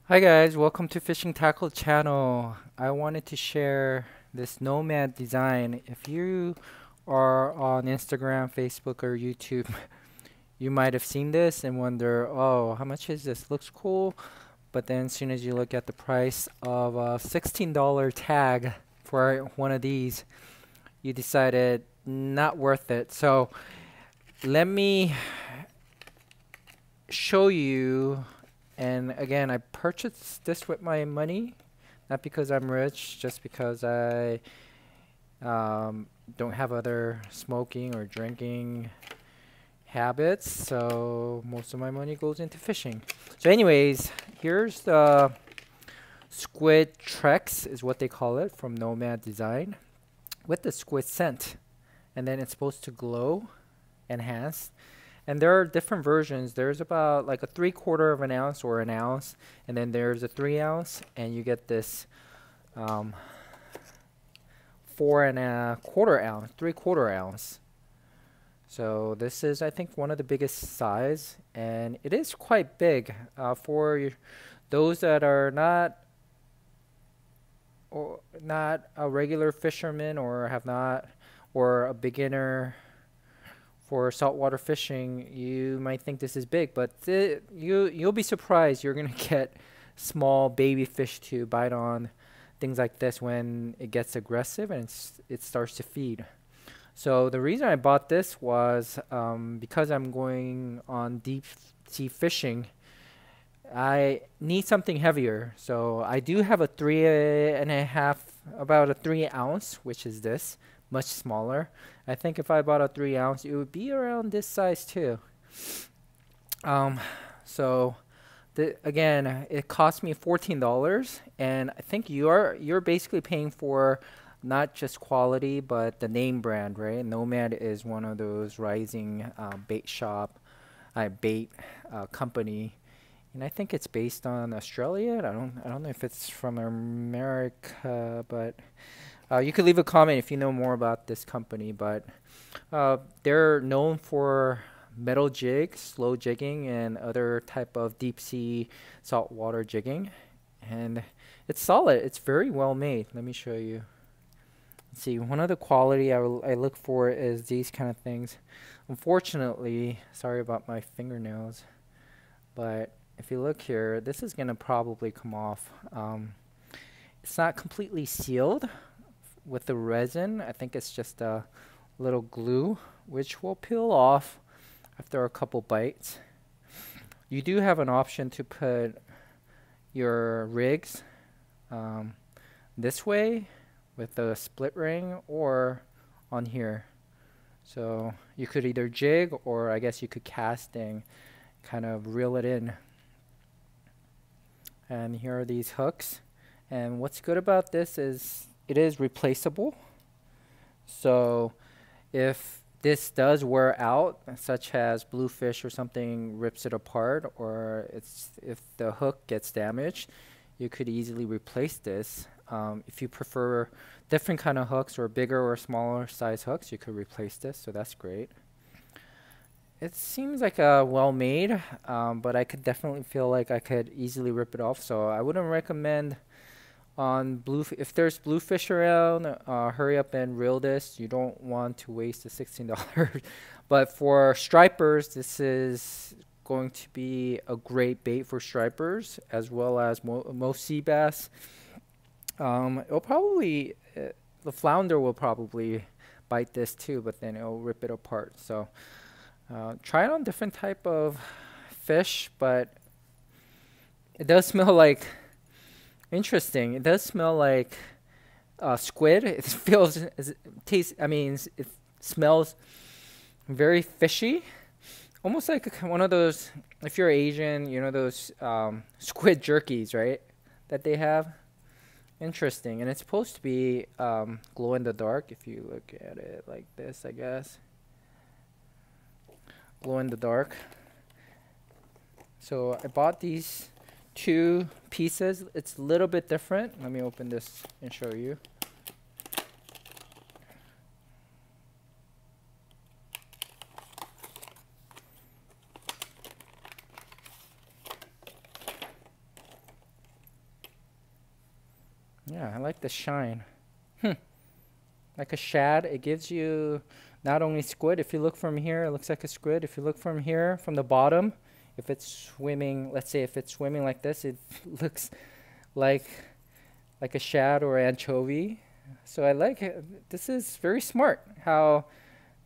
Hi guys, welcome to Fishing Tackle channel. I wanted to share this Nomad design. If you are on Instagram, Facebook, or YouTube, you might have seen this and wonder, oh, how much is this? Looks cool. But then as soon as you look at the price of a $16 tag for one of these, you decided not worth it. So let me show you. And again, I purchased this with my money, not because I'm rich, just because I don't have other smoking or drinking habits. So most of my money goes into fishing. So anyways, here's the Squidtrex is what they call it from Nomad Design with the squid scent. And then it's supposed to glow, enhance. And there are different versions. There's about like a 3/4 of an ounce or an ounce, and then there's a 3 ounce, and you get this 4 1/4 ounce, 3/4 ounce. So this is, I think, one of the biggest size, and it is quite big for those that are not a regular fisherman or have not, or a beginner for saltwater fishing. You might think this is big, but you'll be surprised. You're gonna get small baby fish to bite on things like this when it gets aggressive and it starts to feed. So the reason I bought this was because I'm going on deep sea fishing. I need something heavier. So I do have a 3 1/2, about a 3 ounce, which is this, much smaller. I think if I bought a 3 ounce, it would be around this size too. Um, so again, it cost me $14, and I think you're basically paying for not just quality but the name brand, right? Nomad is one of those rising bait company, and I think it's based on Australia. I don't know if it's from America, but you could leave a comment if you know more about this company. But they're known for metal jig, slow jigging, and other type of deep sea saltwater jigging. And it's solid. It's very well made. Let me show you. Let's see, one of the quality I look for is these kind of things. Unfortunately, sorry about my fingernails, but if you look here, this is going to probably come off. It's not completely sealed with the resin. I think it's just a little glue, which will peel off after a couple bites. You do have an option to put your rigs this way with the split ring or on here. So you could either jig, or I guess you could cast and kind of reel it in. And here are these hooks. And what's good about this is it is replaceable. So if this does wear out, such as bluefish or something rips it apart, or if the hook gets damaged, you could easily replace this. If you prefer different kind of hooks or bigger or smaller size hooks, you could replace this, so that's great. It seems like well made, but I could definitely feel like I could easily rip it off, so I wouldn't recommend on if there's bluefish around, hurry up and reel this. You don't want to waste the $16. But for stripers, this is going to be a great bait for stripers, as well as most sea bass. It'll probably the flounder will probably bite this too, but then it'll rip it apart. So try it on different type of fish, but it does smell like interesting. It does smell like squid. It feels, tastes. I mean, it smells very fishy, almost like one of those. If you're Asian, you know those squid jerkies, right? That they have. Interesting, and it's supposed to be glow in the dark. If you look at it like this, I guess. Glow in the dark. So I bought these 2 pieces. It's a little bit different. Let me open this and show you. Yeah, I like the shine. Like a shad. It gives you not only squid. If you look from here, it looks like a squid. If you look from here, from the bottom, if it's swimming, let's say if it's swimming like this, it looks like a shad or anchovy. So I like it. This is very smart how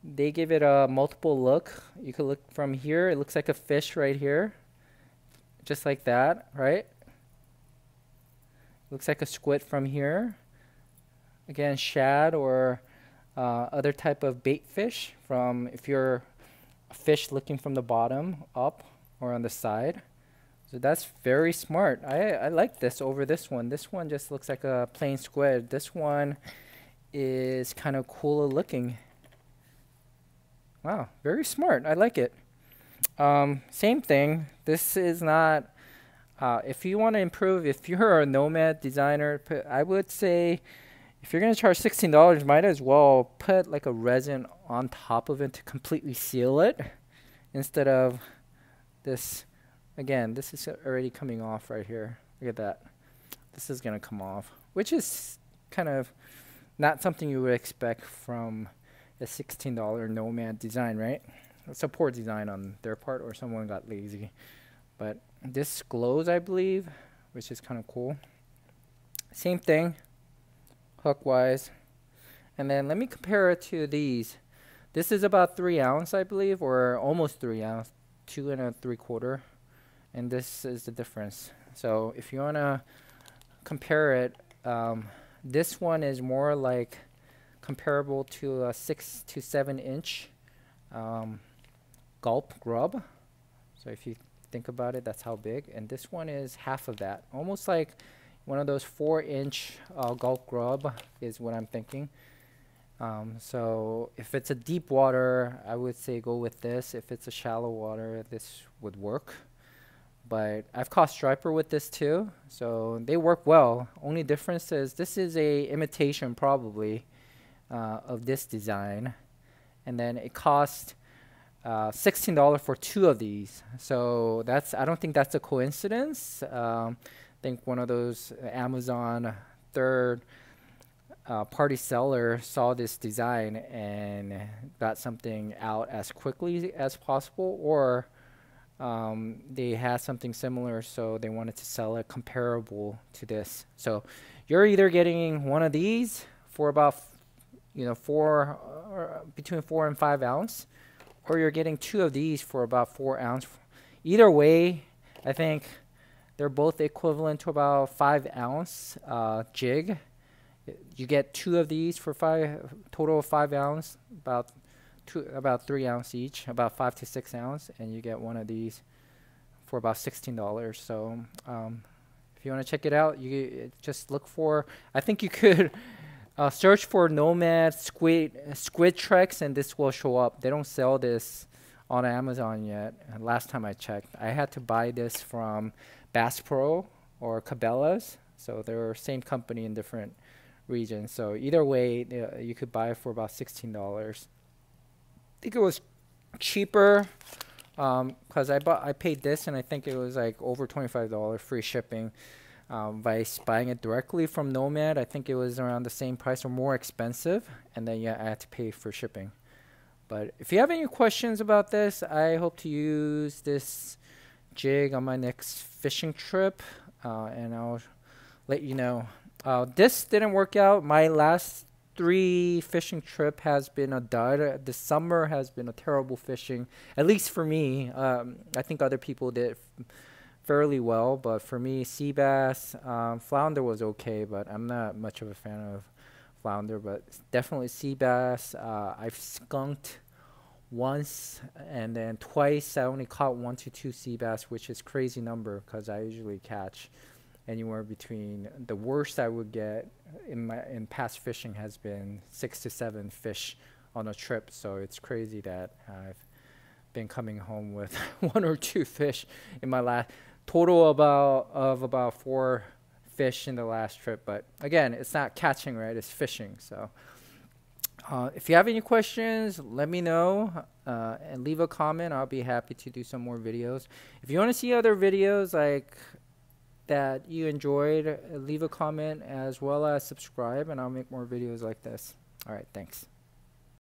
they give it a multiple look. You could look from here. It looks like a fish right here. Just like that, right? Looks like a squid from here. Again, shad or other type of bait fish from if you're a fish looking from the bottom up or on the side. So that's very smart. I like this over this one. This one just looks like a plain squid. This one is kind of cooler looking. Wow, very smart. I like it. Same thing. This is not, if you want to improve, if you're a Nomad designer, I would say if you're going to charge $16, might as well put like a resin on top of it to completely seal it instead of this. Again, this is already coming off right here. Look at that. This is going to come off, which is kind of not something you would expect from a $16 Nomad design, right? It's a poor design on their part or someone got lazy. But this glows, I believe, which is kind of cool. Same thing, hook-wise. And then let me compare it to these. This is about 3 ounce, I believe, or almost 3 ounce, 2 3/4. And this is the difference. So if you want to compare it, this one is more like comparable to a 6 to 7 inch gulp grub. So if you think about it, that's how big. And this one is half of that, almost like one of those 4-inch gulp grub is what I'm thinking. So if it's a deep water, I would say go with this. If it's a shallow water, this would work. But I've caught striper with this too, so they work well. Only difference is this is a imitation probably of this design, and then it cost $16 for 2 of these. So that's, I don't think that's a coincidence. I think one of those Amazon third party seller saw this design and got something out as quickly as possible, or they had something similar, so they wanted to sell it comparable to this. So you're either getting one of these for about between 4 and 5 ounce, or you're getting 2 of these for about 4 ounce. Either way, I think they're both equivalent to about 5 ounce jig. You get 2 of these for total of 5 ounce, about 3 ounce each, about 5 to 6 ounce, and you get one of these for about $16. So if you want to check it out, you just look for, I think you could search for Nomad Squidtrex and this will show up. They don't sell this on Amazon yet. Last time I checked, I had to buy this from Bass Pro or Cabela's, so they're same company in different regions. So either way, you could buy it for about $16. I think it was cheaper because I paid this, and I think it was like over $25 free shipping. By buying it directly from Nomad, I think it was around the same price or more expensive, and then I had to pay for shipping. But if you have any questions about this, I hope to use this jig on my next fishing trip, and I'll let you know. This didn't work out. My last 3 fishing trip has been a dud. The summer has been a terrible fishing, at least for me. I think other people did fairly well, but for me, sea bass, flounder was okay, but I'm not much of a fan of flounder, but definitely sea bass. I've skunked once, and then twice I only caught 1 to 2 sea bass, which is crazy number because I usually catch anywhere between, the worst I would get in past fishing has been 6 to 7 fish on a trip. So it's crazy that I've been coming home with 1 or 2 fish in my last total of about 4 fish in the last trip. But again, it's not catching, right? It's fishing. So if you have any questions, let me know and leave a comment. I'll be happy to do some more videos. If you want to see other videos like that you enjoyed. Leave a comment as well as subscribe, and I'll make more videos like this. All right, thanks.